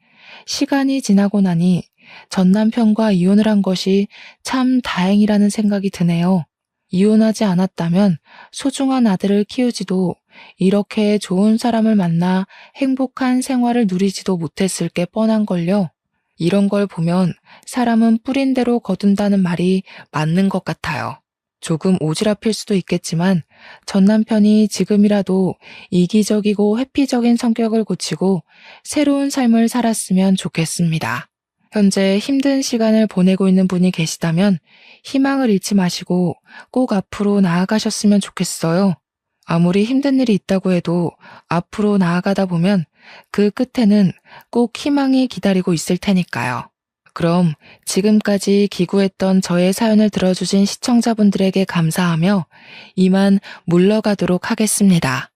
시간이 지나고 나니 전 남편과 이혼을 한 것이 참 다행이라는 생각이 드네요. 이혼하지 않았다면 소중한 아들을 키우지도 이렇게 좋은 사람을 만나 행복한 생활을 누리지도 못했을 게 뻔한걸요. 이런 걸 보면 사람은 뿌린 대로 거둔다는 말이 맞는 것 같아요. 조금 오지랖일 수도 있겠지만 전 남편이 지금이라도 이기적이고 회피적인 성격을 고치고 새로운 삶을 살았으면 좋겠습니다. 현재 힘든 시간을 보내고 있는 분이 계시다면 희망을 잃지 마시고 꼭 앞으로 나아가셨으면 좋겠어요. 아무리 힘든 일이 있다고 해도 앞으로 나아가다 보면 그 끝에는 꼭 희망이 기다리고 있을 테니까요. 그럼 지금까지 기구했던 저의 사연을 들어주신 시청자분들에게 감사하며 이만 물러가도록 하겠습니다.